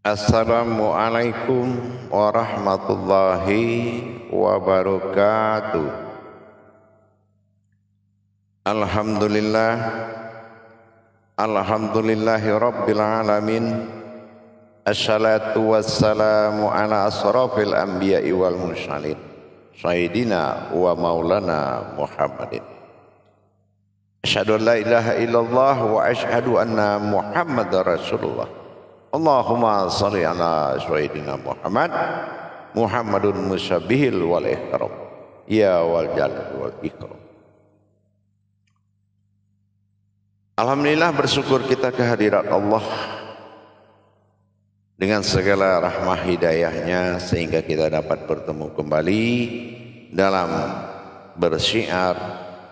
Assalamualaikum warahmatullahi wabarakatuh. Alhamdulillah, alhamdulillahi rabbil alamin. Assalatu wassalamu ala asrafil anbiya'i wal mursalin, sayyidina wa maulana Muhammadin. Asyhadu an la ilaha illallah wa asyhadu anna Muhammadar Rasulullah. Allahumma salli ala sayyidina Muhammad Muhammadun musabbihil wal ihram ya wal jalal wal ikram. Alhamdulillah, bersyukur kita kehadirat Allah dengan segala rahmah hidayahnya sehingga kita dapat bertemu kembali dalam bersyiar,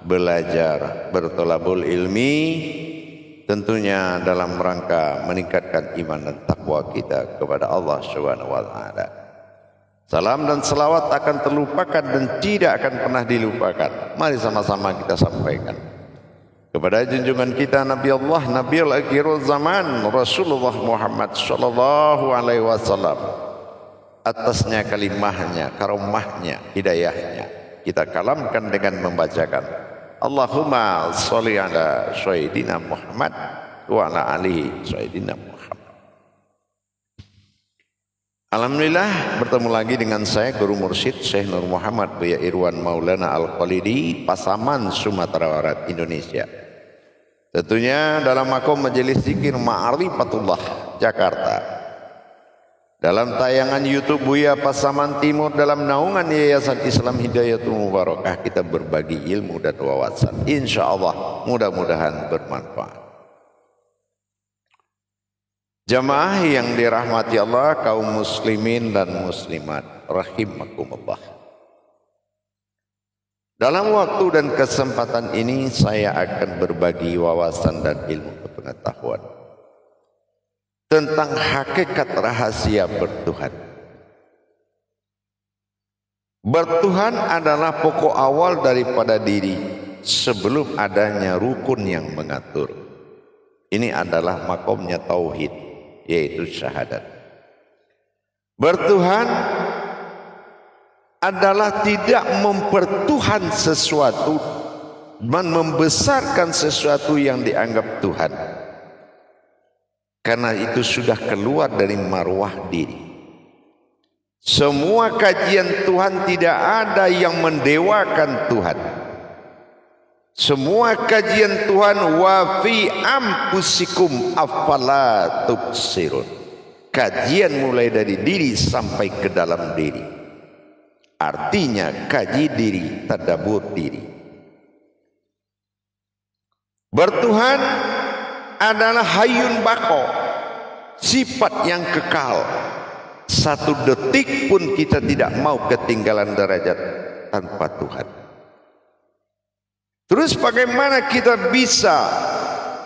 belajar, bertolabul ilmi, tentunya dalam rangka meningkatkan iman dan takwa kita kepada Allah Subhanahu wa taala. Salam dan selawat akan terlupakan dan tidak akan pernah dilupakan. Mari sama-sama kita sampaikan kepada junjungan kita Nabi Allah, Nabiul Akhirul Zaman, Rasulullah Muhammad sallallahu alaihi wasallam. Atasnya kalimahnya, karomahnya, hidayahnya kita kalamkan dengan membacakan Allahumma sholli ala sayyidina Muhammad wa ala alihi sayyidina Muhammad. Alhamdulillah, bertemu lagi dengan saya Guru Mursyid Syekh Nur Muhammad Buya Irwan Maulana Al-Khalidi, Pasaman, Sumatera Barat, Indonesia. Tentunya dalam makom Majelis Zikir Ma'rifatullah, Jakarta. Dalam tayangan YouTube Buya Pasaman Timur dalam naungan Yayasan Islam Hidayatul Mubarakah, kita berbagi ilmu dan wawasan. Insya Allah mudah-mudahan bermanfaat. Jamaah yang dirahmati Allah, kaum muslimin dan muslimat rahimakumullah. Dalam waktu dan kesempatan ini saya akan berbagi wawasan dan ilmu pengetahuan tentang hakikat rahasia bertuhan. Bertuhan adalah pokok awal daripada diri sebelum adanya rukun yang mengatur. Ini adalah makomnya tauhid, yaitu syahadat. Bertuhan adalah tidak mempertuhan sesuatu dan membesarkan sesuatu yang dianggap Tuhan, karena itu sudah keluar dari marwah diri. Semua kajian Tuhan tidak ada yang mendewakan Tuhan. Semua kajian Tuhan wa fi anfusikum afala tubsirun. Kajian mulai dari diri sampai ke dalam diri. Artinya kaji diri, tadabbur diri. Bertuhan adalah hayyun baqo, sifat yang kekal. Satu detik pun kita tidak mau ketinggalan derajat tanpa Tuhan. Terus bagaimana kita bisa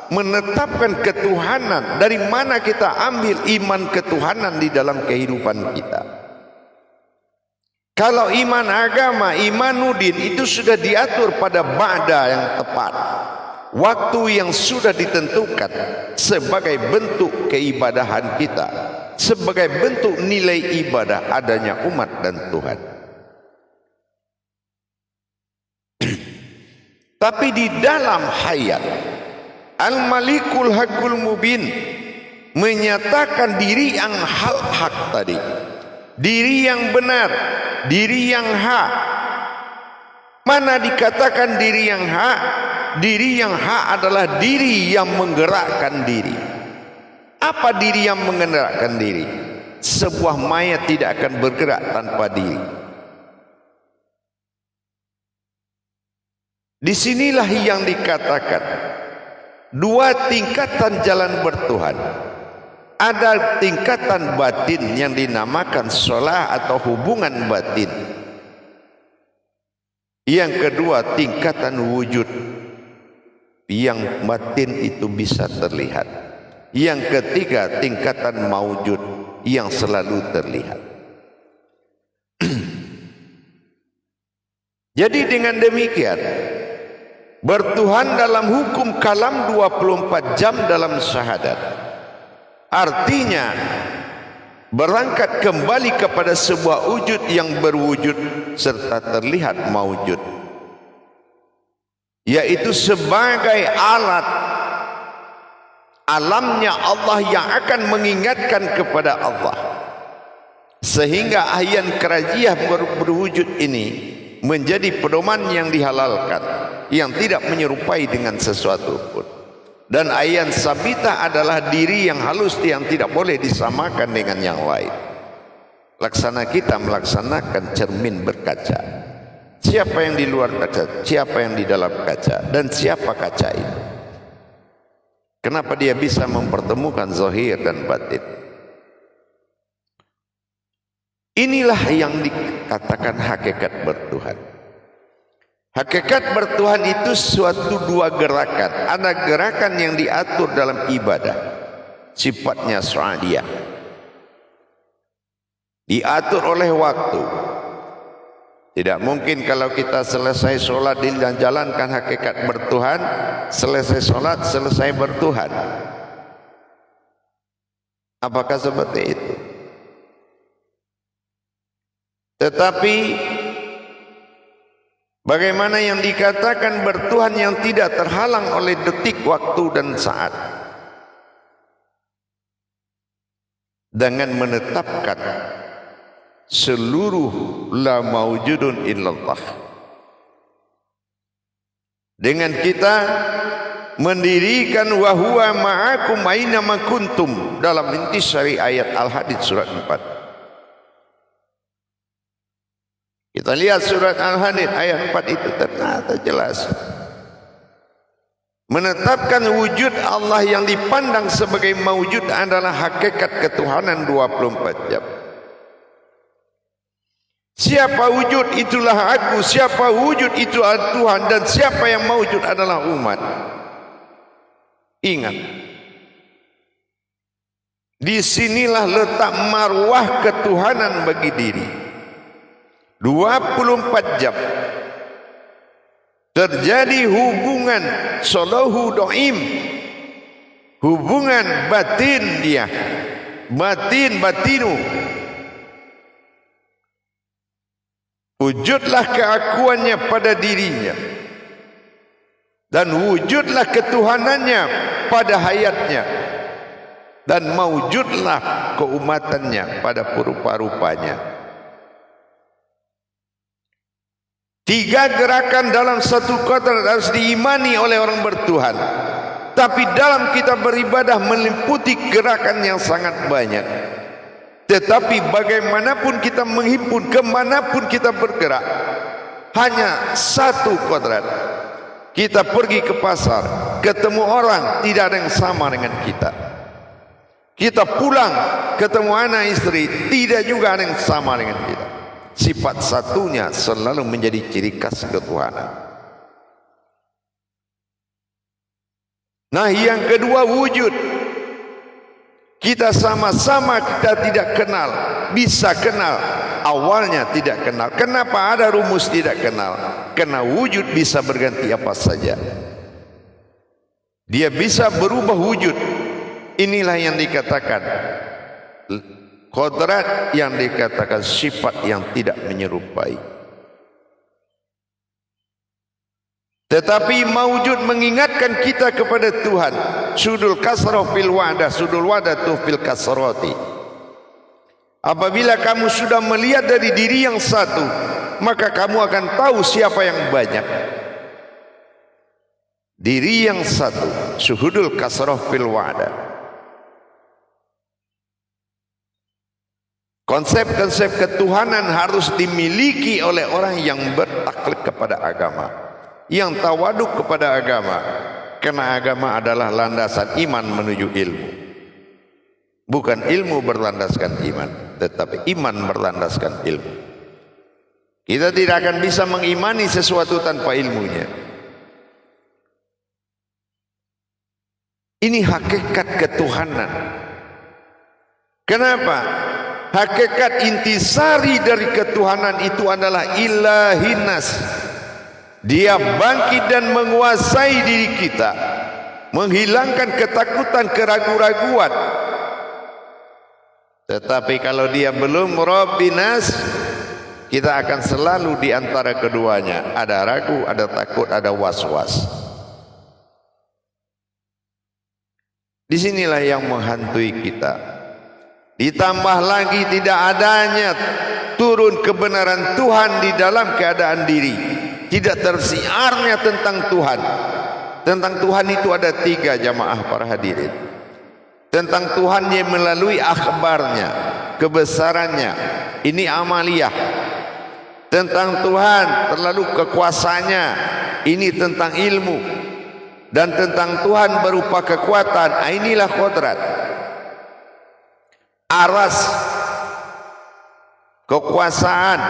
menetapkan ketuhanan? Dari mana kita ambil iman ketuhanan di dalam kehidupan kita? Kalau iman agama, imanudin itu sudah diatur pada ba'da yang tepat, waktu yang sudah ditentukan sebagai bentuk keibadahan kita, sebagai bentuk nilai ibadah adanya umat dan Tuhan. Tapi di dalam hayat Al-Malikul Haqqul Mubin menyatakan diri yang hak tadi, diri yang benar, diri yang hak. Mana dikatakan diri yang hak? Diri yang hak adalah diri yang menggerakkan diri. Apa diri yang menggerakkan diri? Sebuah mayat tidak akan bergerak tanpa diri. Disinilah yang dikatakan dua tingkatan jalan bertuhan. Ada tingkatan batin yang dinamakan sholah atau hubungan batin. Yang kedua tingkatan wujud, yang batin itu bisa terlihat. Yang ketiga tingkatan maujud, yang selalu terlihat. Jadi dengan demikian bertuhan dalam hukum kalam 24 jam dalam syahadat. Artinya berangkat kembali kepada sebuah wujud yang berwujud serta terlihat maujud, yaitu sebagai alat alamnya Allah yang akan mengingatkan kepada Allah, sehingga ayan kerajiah berwujud ini menjadi pedoman yang dihalalkan, yang tidak menyerupai dengan sesuatu pun. Dan ayan sabita adalah diri yang halus yang tidak boleh disamakan dengan yang lain. Laksana kita melaksanakan cermin berkaca. Siapa yang di luar kaca, siapa yang di dalam kaca, dan siapa kaca itu? Kenapa dia bisa mempertemukan zahir dan batin? Inilah yang dikatakan hakikat bertuhan. Hakikat bertuhan itu suatu dua gerakan. Ada gerakan yang diatur dalam ibadah, sifatnya syariah, diatur oleh waktu. Tidak mungkin kalau kita selesai sholat dan jalankan hakikat bertuhan, selesai sholat, selesai bertuhan. Apakah seperti itu? Tetapi bagaimana yang dikatakan bertuhan yang tidak terhalang oleh detik, waktu dan saat, dengan menetapkan seluruh la maujudun illallah, dengan kita mendirikan wa huwa ma'akum aina ma kuntum dalam intisari ayat Al-Hadid surat 4. Kita lihat surat Al-Hadid ayat 4 itu ternyata jelas menetapkan wujud Allah yang dipandang sebagai maujud adalah hakikat ketuhanan 24 jam. Siapa wujud itulah aku, siapa wujud itu adalah Tuhan, dan siapa yang maujud adalah umat. Ingat, disinilah letak marwah ketuhanan bagi diri. 24 jam terjadi hubungan solahu do'im, hubungan batin dia, batinu. Wujudlah keakuannya pada dirinya, dan wujudlah ketuhanannya pada hayatnya, dan maujudlah keumatannya pada rupa-rupanya. Tiga gerakan dalam satu kodrat harus diimani oleh orang bertuhan. Tapi dalam kita beribadah meliputi gerakan yang sangat banyak. Tetapi bagaimanapun kita menghimpun, kemanapun kita bergerak, hanya satu kodrat. Kita pergi ke pasar, ketemu orang, tidak ada yang sama dengan kita. Kita pulang, ketemu anak istri, tidak juga ada yang sama dengan kita. Sifat satunya selalu menjadi ciri khas ketuhanan. Nah, yang kedua wujud. Kita sama-sama kita tidak kenal, bisa kenal, awalnya tidak kenal. Kenapa ada rumus tidak kenal? Karena wujud bisa berganti apa saja. Dia bisa berubah wujud. Inilah yang dikatakan kodrat, yang dikatakan sifat yang tidak menyerupai. Tetapi maujud mengingatkan kita kepada Tuhan. Sudul kasrah fil wadah, sudul wadatu fil kasrati. Apabila kamu sudah melihat dari diri yang satu, maka kamu akan tahu siapa yang banyak. Diri yang satu, suhudul kasrah fil wadah. Konsep-konsep ketuhanan harus dimiliki oleh orang yang bertaklid kepada agama, yang tawaduk kepada agama, karena agama adalah landasan iman menuju ilmu. Bukan ilmu berlandaskan iman, tetapi iman berlandaskan ilmu. Kita tidak akan bisa mengimani sesuatu tanpa ilmunya. Ini hakikat ketuhanan. Kenapa? Hakikat intisari dari ketuhanan itu adalah ilahinas. Dia bangkit dan menguasai diri kita, menghilangkan ketakutan, keraguan-raguan. Tetapi kalau dia belum Rabbinas, kita akan selalu di antara keduanya. Ada ragu, ada takut, ada was-was. Disinilah yang menghantui kita. Ditambah lagi tidak adanya turun kebenaran Tuhan di dalam keadaan diri. Tidak tersiarnya tentang Tuhan. Tentang Tuhan itu ada 3 jamaah para hadirin. Tentang Tuhan yang melalui akhbarnya, kebesarannya. Ini amaliyah. Tentang Tuhan terlalu kekuasaannya. Ini tentang ilmu. Dan tentang Tuhan berupa kekuatan. Inilah kodrat. Aras, kekuasaan,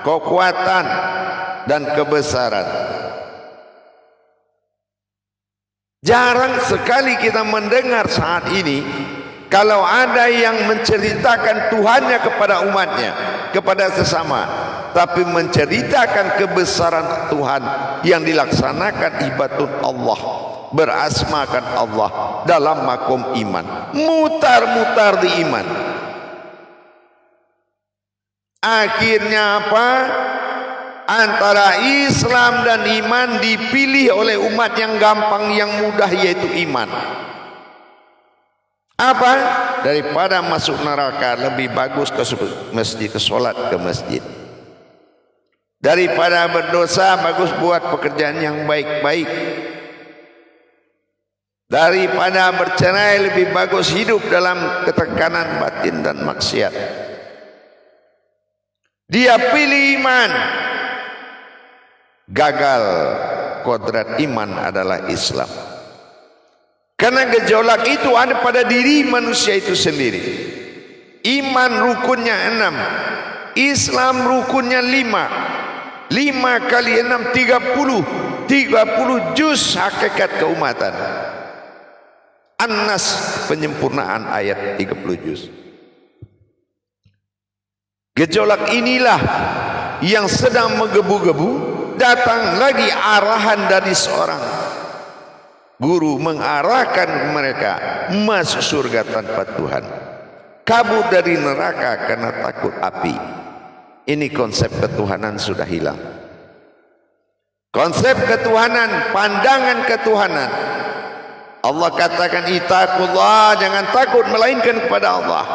kekuatan, dan kebesaran. Jarang sekali kita mendengar saat ini kalau ada yang menceritakan Tuhannya kepada umatnya, kepada sesama, tapi menceritakan kebesaran Tuhan yang dilaksanakan ibadat Allah, berasmakan Allah dalam makom iman, mutar-mutar di iman. Akhirnya apa? Antara Islam dan iman dipilih oleh umat yang gampang, yang mudah, yaitu iman. Apa? Daripada masuk neraka lebih bagus ke masjid, ke sholat ke masjid. Daripada berdosa bagus buat pekerjaan yang baik-baik. Daripada bercerai lebih bagus hidup dalam ketekanan batin dan maksiat. Dia pilih iman. Gagal. Kodrat iman adalah Islam. Karena gejolak itu ada pada diri manusia itu sendiri. Iman rukunnya 6, Islam rukunnya 5. 5 kali 6 30 juz hakikat keumatan. An-Nas, penyempurnaan ayat 30 juz. Gejolak inilah yang sedang menggebu-gebu. Datang lagi arahan dari seorang guru mengarahkan mereka masuk surga tanpa Tuhan, kabur dari neraka karena takut api. Ini konsep ketuhanan sudah hilang. Konsep ketuhanan, pandangan ketuhanan. Allah katakan ittaqullah, jangan takut melainkan kepada Allah.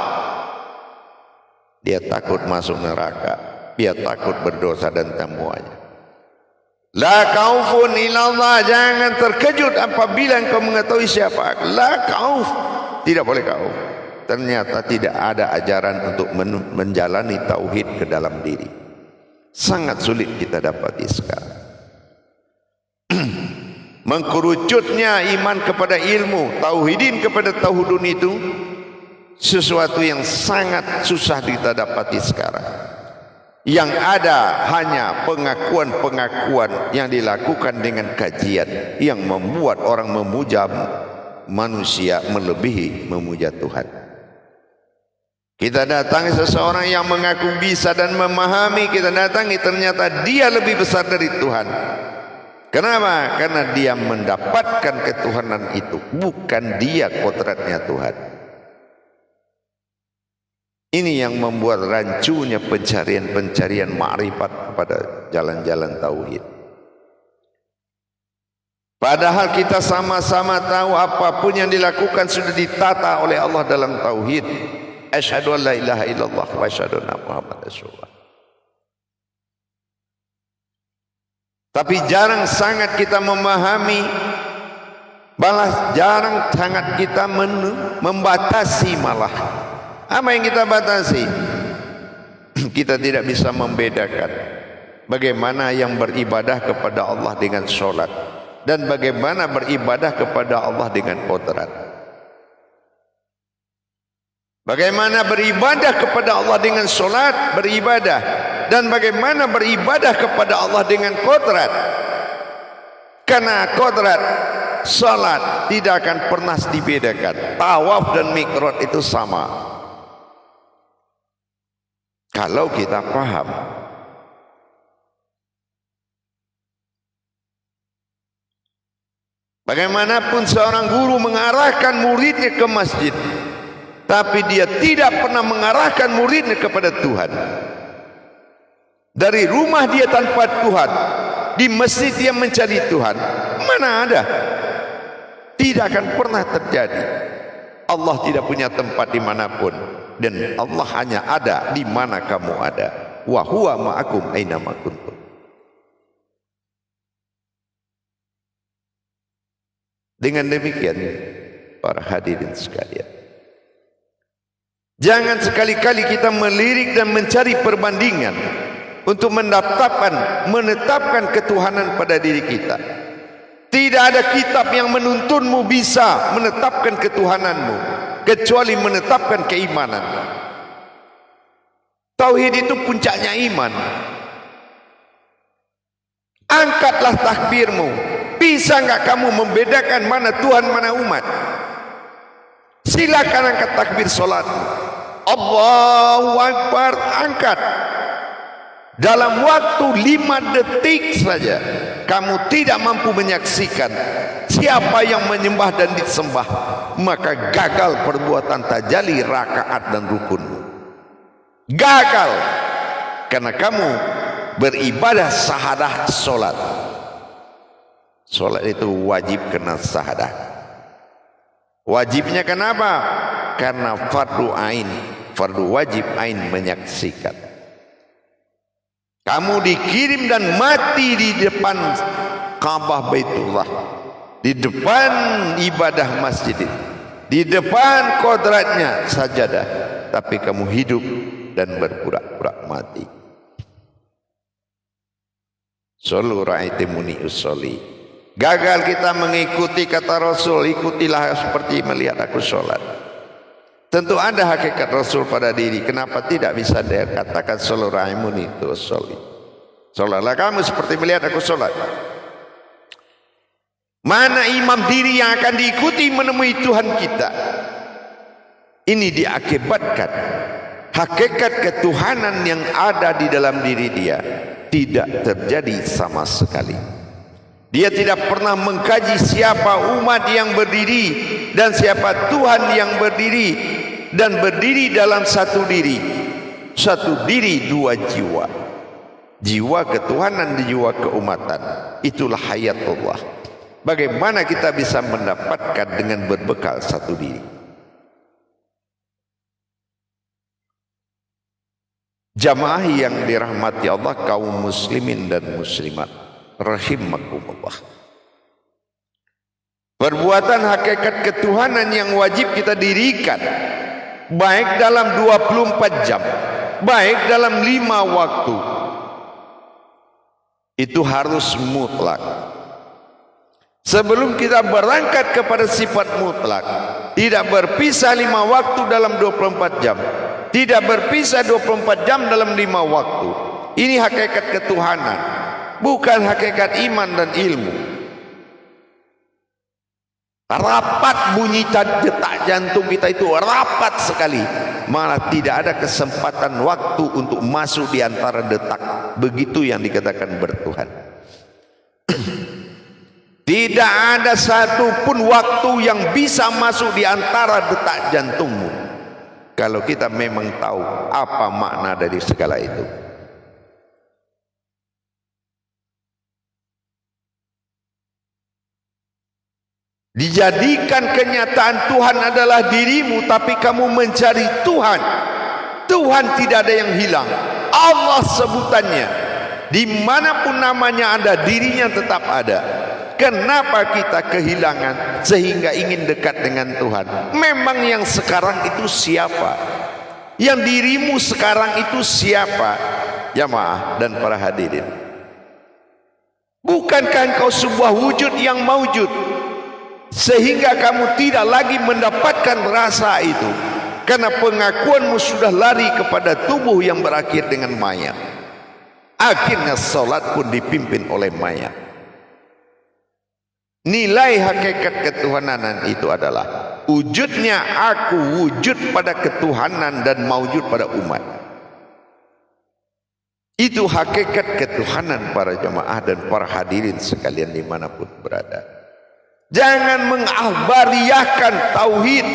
Dia takut masuk neraka, dia takut berdosa dan temuannya. La kaufun ilallah, jangan terkejut apabila engkau mengetahui siapa. La kauf, tidak boleh kauf. Ternyata tidak ada ajaran untuk menjalani tauhid ke dalam diri. Sangat sulit kita dapati sekarang. Mengkerucutnya iman kepada ilmu, tauhidin kepada tauhidun itu sesuatu yang sangat susah kita dapati sekarang. Yang ada hanya pengakuan-pengakuan yang dilakukan dengan kajian yang membuat orang memuja manusia melebihi memuja Tuhan. Kita datangi seseorang yang mengaku bisa dan memahami, kita datangi ternyata dia lebih besar dari Tuhan. Kenapa? Karena dia mendapatkan ketuhanan itu, bukan dia kodratnya Tuhan. Ini yang membuat rancunya pencarian ma'rifat pada jalan-jalan tauhid. Padahal kita sama-sama tahu apapun yang dilakukan sudah ditata oleh Allah dalam tauhid. Asyhadu an la ilaha illallah wa asyhadu anna Muhammadar Rasulullah. Tapi jarang sangat kita memahami, malah jarang sangat kita membatasi malah. Apa yang kita batasi? Kita tidak bisa membedakan bagaimana yang beribadah kepada Allah dengan sholat dan bagaimana beribadah kepada Allah dengan kodrat. Bagaimana beribadah kepada Allah dengan sholat, beribadah, dan bagaimana beribadah kepada Allah dengan kodrat. Karena kodrat sholat tidak akan pernah dibedakan. Tawaf dan miqrat itu sama. Kalau kita paham. Bagaimanapun seorang guru mengarahkan muridnya ke masjid, tapi dia tidak pernah mengarahkan muridnya kepada Tuhan. Dari rumah dia tanpa Tuhan, di masjid dia mencari Tuhan, mana ada? Tidak akan pernah terjadi. Allah tidak punya tempat dimanapun, dan Allah hanya ada di mana kamu ada. Wa huwa ma'akum aina ma kuntum. Dengan demikian, para hadirin sekalian, jangan sekali-kali kita melirik dan mencari perbandingan untuk menetapkan ketuhanan pada diri kita. Tidak ada kitab yang menuntunmu bisa menetapkan ketuhananmu kecuali menetapkan keimanan. Tauhid itu puncaknya iman. Angkatlah takbirmu. Bisa enggak kamu membedakan mana Tuhan mana umat? Silakan angkat takbir salatmu. Allahu Akbar, angkat. Dalam waktu 5 detik saja kamu tidak mampu menyaksikan siapa yang menyembah dan disembah, maka gagal perbuatan tajalli, rakaat dan rukunmu. Gagal karena kamu beribadah sahadah solat. Solat itu wajib kena sahadah. Wajibnya kenapa? Karena fardu ain, fardu wajib ain menyaksikan. Kamu dikirim dan mati di depan Ka'bah Baitullah, di depan ibadah masjid, di depan kodratnya sajadah, tapi kamu hidup dan berpura-pura mati. Sallu ra'aitumuni usolli. Gagal kita mengikuti kata Rasul, ikutilah seperti melihat aku sholat. Tentu ada hakikat Rasul pada diri. Kenapa tidak bisa dia katakan sallu ra'aitumuni usolli? Sholatlah kamu seperti melihat aku sholat. Mana imam diri yang akan diikuti menemui Tuhan kita? Ini diakibatkan hakikat ketuhanan yang ada di dalam diri dia tidak terjadi sama sekali. Dia tidak pernah mengkaji siapa umat yang berdiri dan siapa Tuhan yang berdiri, dan berdiri dalam satu diri. Satu diri dua jiwa. Jiwa ketuhanan dan jiwa keumatan. Itulah hayatullah. Bagaimana kita bisa mendapatkan dengan berbekal satu diri? Jamaah yang dirahmati Allah, kaum muslimin dan muslimat rahimakumullah. Perbuatan hakikat ketuhanan yang wajib kita dirikan, baik dalam 24 jam, baik dalam 5 waktu, itu harus mutlak. Sebelum kita berangkat kepada sifat mutlak, tidak berpisah 5 waktu dalam 24 jam, tidak berpisah 24 jam dalam 5 waktu. Ini hakikat ketuhanan, bukan hakikat iman dan ilmu. Rapat bunyi detak jantung kita itu rapat sekali, malah tidak ada kesempatan waktu untuk masuk di antara detak. Begitu yang dikatakan bertuhan. Tidak ada satupun waktu yang bisa masuk di antara detak jantungmu, kalau kita memang tahu apa makna dari segala itu. Dijadikan kenyataan Tuhan adalah dirimu, tapi kamu mencari Tuhan. Tuhan tidak ada yang hilang. Allah sebutannya. Dimanapun namanya ada, dirinya tetap ada. Kenapa kita kehilangan sehingga ingin dekat dengan Tuhan? Memang yang sekarang itu siapa? Yang dirimu sekarang itu siapa? Jamaah dan para hadirin, bukankah engkau sebuah wujud yang maujud, sehingga kamu tidak lagi mendapatkan rasa itu, karena pengakuanmu sudah lari kepada tubuh yang berakhir dengan mayat. Akhirnya salat pun dipimpin oleh mayat. Nilai hakikat ketuhanan itu adalah wujudnya aku, wujud pada ketuhanan dan maujud pada umat. Itu hakikat ketuhanan para jamaah dan para hadirin sekalian dimanapun berada. Jangan mengahbariahkan tauhid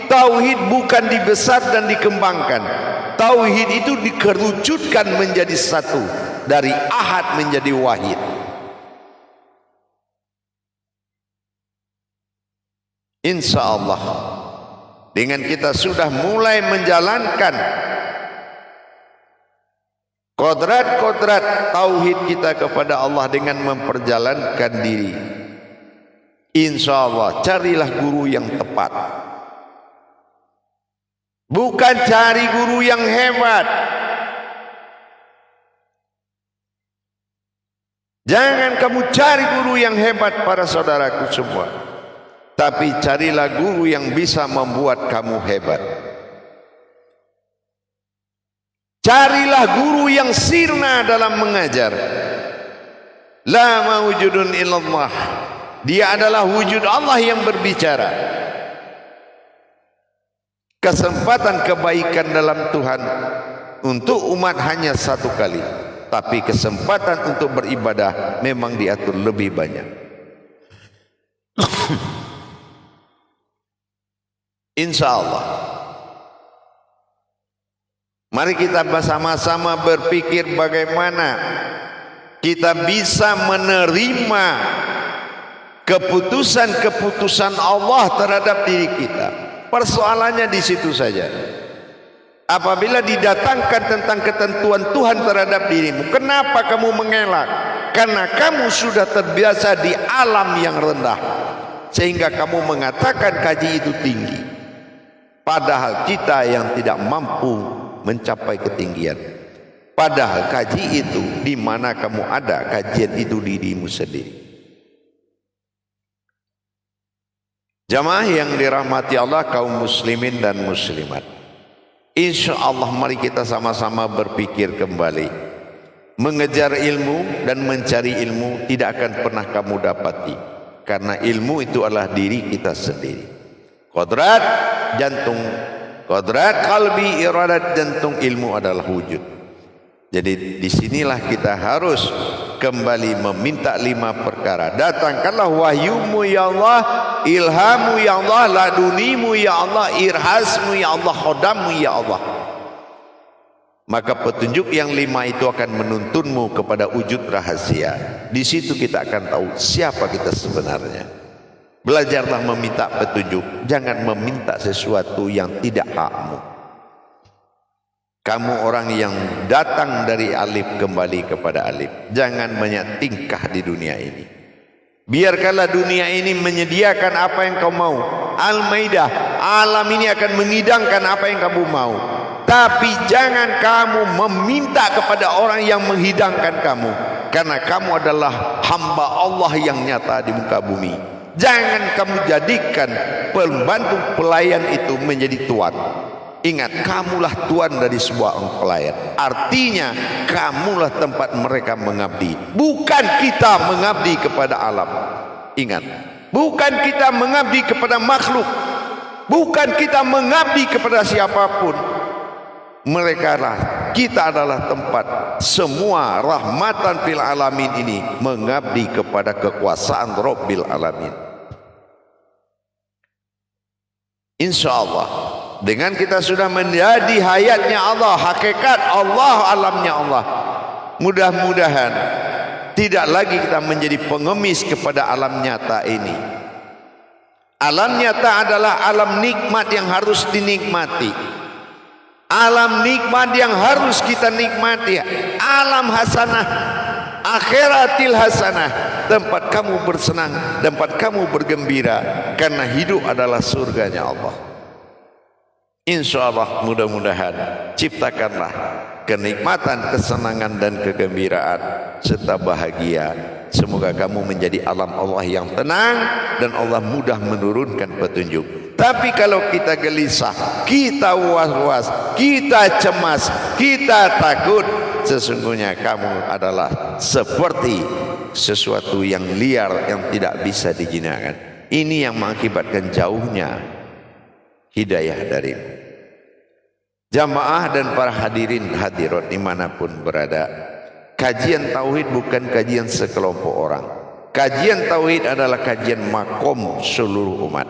Tauhid bukan dibesar dan dikembangkan. Tauhid itu dikerucutkan menjadi satu, dari ahad menjadi wahid. Insya Allah dengan kita sudah mulai menjalankan kodrat-kodrat tauhid kita kepada Allah dengan memperjalankan diri, insya Allah carilah guru yang tepat. Bukan cari guru yang hebat. Jangan kamu cari guru yang hebat para saudaraku semua, tapi carilah guru yang bisa membuat kamu hebat. Carilah guru yang sirna dalam mengajar. La mawjudun illallah. Dia adalah wujud Allah yang berbicara. Kesempatan kebaikan dalam Tuhan untuk umat hanya satu kali, tapi kesempatan untuk beribadah memang diatur lebih banyak. Insya Allah. Mari kita bersama-sama berpikir bagaimana kita bisa menerima keputusan-keputusan Allah terhadap diri kita. Persoalannya di situ saja. Apabila didatangkan tentang ketentuan Tuhan terhadap dirimu, kenapa kamu mengelak? Karena kamu sudah terbiasa di alam yang rendah, sehingga kamu mengatakan kaji itu tinggi. Padahal kita yang tidak mampu mencapai ketinggian. Padahal kaji itu di mana kamu ada, kajian itu dirimu sendiri. Jamaah yang dirahmati Allah, kaum muslimin dan muslimat, insya Allah mari kita sama-sama berpikir kembali. Mengejar ilmu dan mencari ilmu tidak akan pernah kamu dapati, karena ilmu itu adalah diri kita sendiri. Kodrat jantung, kodrat kalbi, iradat jantung, ilmu adalah wujud. Jadi disinilah kita harus kembali meminta 5 perkara. Datangkanlah wahyumu ya Allah, ilhamu ya Allah, ladunimu ya Allah, irhasmu ya Allah, khodammu ya Allah. Maka petunjuk yang 5 itu akan menuntunmu kepada wujud rahasia. Di situ kita akan tahu siapa kita sebenarnya. Belajarlah meminta petunjuk, jangan meminta sesuatu yang tidak hakmu. Kamu orang yang datang dari alif kembali kepada alif. Jangan banyak tingkah di dunia ini. Biarkanlah dunia ini menyediakan apa yang kau mau. Al-Maidah, alam ini akan mengidangkan apa yang kamu mau. Tapi jangan kamu meminta kepada orang yang menghidangkan kamu, karena kamu adalah hamba Allah yang nyata di muka bumi. Jangan kamu jadikan pembantu pelayan itu menjadi tuan. Ingat, kamulah tuan dari sebuah pelayan. Artinya kamulah tempat mereka mengabdi, bukan kita mengabdi kepada alam. Ingat, bukan kita mengabdi kepada makhluk, bukan kita mengabdi kepada siapapun. Mereka lah, kita adalah tempat semua rahmatan fil alamin ini mengabdi kepada kekuasaan Rabbil alamin. Insya Allah dengan kita sudah menjadi hayatnya Allah, hakikat Allah, alamnya Allah, mudah-mudahan tidak lagi kita menjadi pengemis kepada alam nyata ini. Alam nyata adalah alam nikmat yang harus dinikmati, alam nikmat yang harus kita nikmati, alam hasanah, akhiratil hasanah, tempat kamu bersenang, tempat kamu bergembira, karena hidup adalah surganya Allah. Insya Allah mudah-mudahan ciptakanlah kenikmatan, kesenangan dan kegembiraan serta bahagia. Semoga kamu menjadi alam Allah yang tenang dan Allah mudah menurunkan petunjuk. Tapi kalau kita gelisah, kita was-was, kita cemas, kita takut, sesungguhnya kamu adalah seperti sesuatu yang liar yang tidak bisa dijinakkan. Ini yang mengakibatkan jauhnya hidayah darimu. Jamaah dan para hadirin hadirat dimanapun berada, kajian tauhid bukan kajian sekelompok orang. Kajian tauhid adalah kajian makom seluruh umat.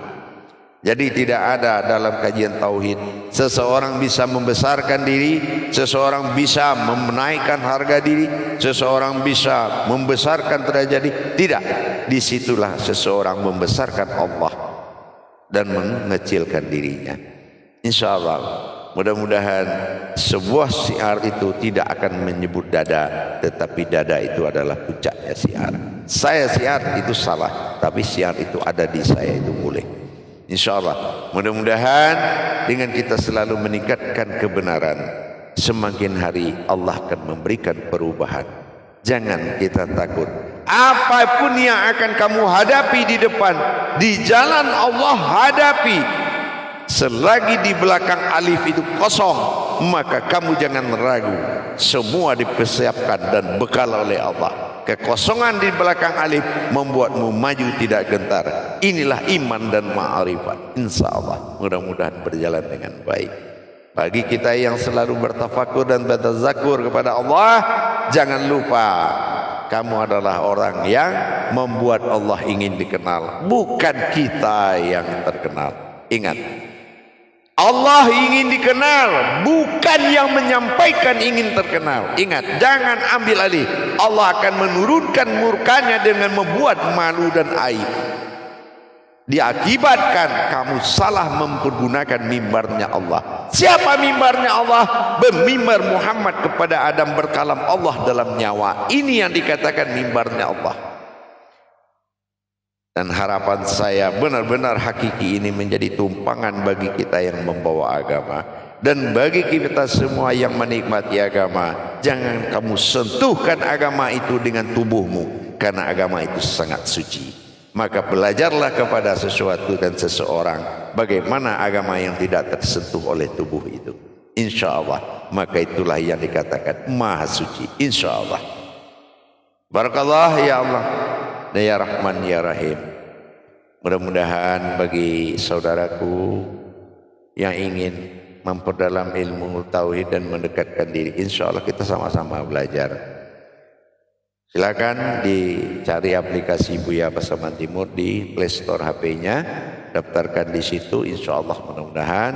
Jadi tidak ada dalam kajian tauhid seseorang bisa membesarkan diri, seseorang bisa menaikkan harga diri, seseorang bisa membesarkan derajat diri. Tidak. Disitulah seseorang membesarkan Allah dan mengecilkan dirinya. Insya Allah mudah-mudahan sebuah syiar itu tidak akan menyebut dada, tetapi dada itu adalah puncaknya syiar. Saya syiar itu salah, tapi syiar itu ada di saya itu boleh. Insya Allah mudah-mudahan dengan kita selalu meningkatkan kebenaran, semakin hari Allah akan memberikan perubahan. Jangan kita takut. Apapun yang akan kamu hadapi di depan, di jalan Allah hadapi. Selagi di belakang alif itu kosong, maka kamu jangan ragu. Semua dipersiapkan dan bekal oleh Allah. Kekosongan di belakang alif membuatmu maju tidak gentar. Inilah iman dan ma'rifat. Insya Allah mudah-mudahan berjalan dengan baik. Bagi kita yang selalu bertafakur dan bertazakur kepada Allah, jangan lupa kamu adalah orang yang membuat Allah ingin dikenal, bukan kita yang terkenal. Ingat, Allah ingin dikenal, bukan yang menyampaikan ingin terkenal. Ingat, jangan ambil alih. Allah akan menurunkan murkanya dengan membuat malu dan aib. Diakibatkan kamu salah mempergunakan mimbarnya Allah. Siapa mimbarnya Allah? Bermimbar Muhammad kepada Adam, berkalam Allah dalam nyawa. Ini yang dikatakan mimbarnya Allah. Dan harapan saya benar-benar hakiki ini menjadi tumpangan bagi kita yang membawa agama. Dan bagi kita semua yang menikmati agama, jangan kamu sentuhkan agama itu dengan tubuhmu, karena agama itu sangat suci. Maka belajarlah kepada sesuatu dan seseorang bagaimana agama yang tidak tersentuh oleh tubuh itu. Insya Allah, maka itulah yang dikatakan maha suci. Insya Allah. Barakallah ya Allah. Ya Rahman ya Rahim. Mudah-mudahan bagi saudaraku yang ingin memperdalam ilmu tauhid dan mendekatkan diri, insya Allah kita sama-sama belajar. Silakan dicari aplikasi Buya Pasaman Timur di Play Store HP-nya, daftarkan di situ. Insya Allah mudah-mudahan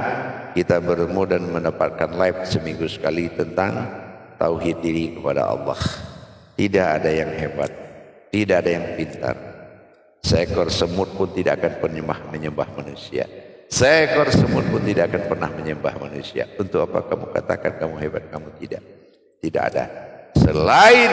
kita bertemu dan mendapatkan live seminggu sekali tentang tauhid diri kepada Allah. Tidak ada yang hebat, tidak ada yang pintar. Seekor semut pun tidak akan menyembah manusia. Seekor semut pun tidak akan pernah menyembah manusia. Untuk apa kamu katakan kamu hebat? Kamu tidak. Tidak ada. Selain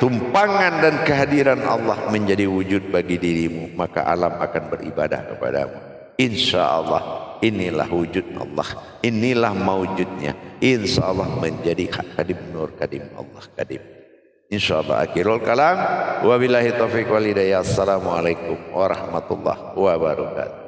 tumpangan dan kehadiran Allah menjadi wujud bagi dirimu, maka alam akan beribadah kepadamu. Insya Allah inilah wujud Allah. Inilah mawujudnya. Insya Allah menjadi kadim nur, kadim Allah, kadim. Insyaallah akhirul kalam. Wabillahi taufiq wal hidayah. Assalamualaikum warahmatullahi wabarakatuh.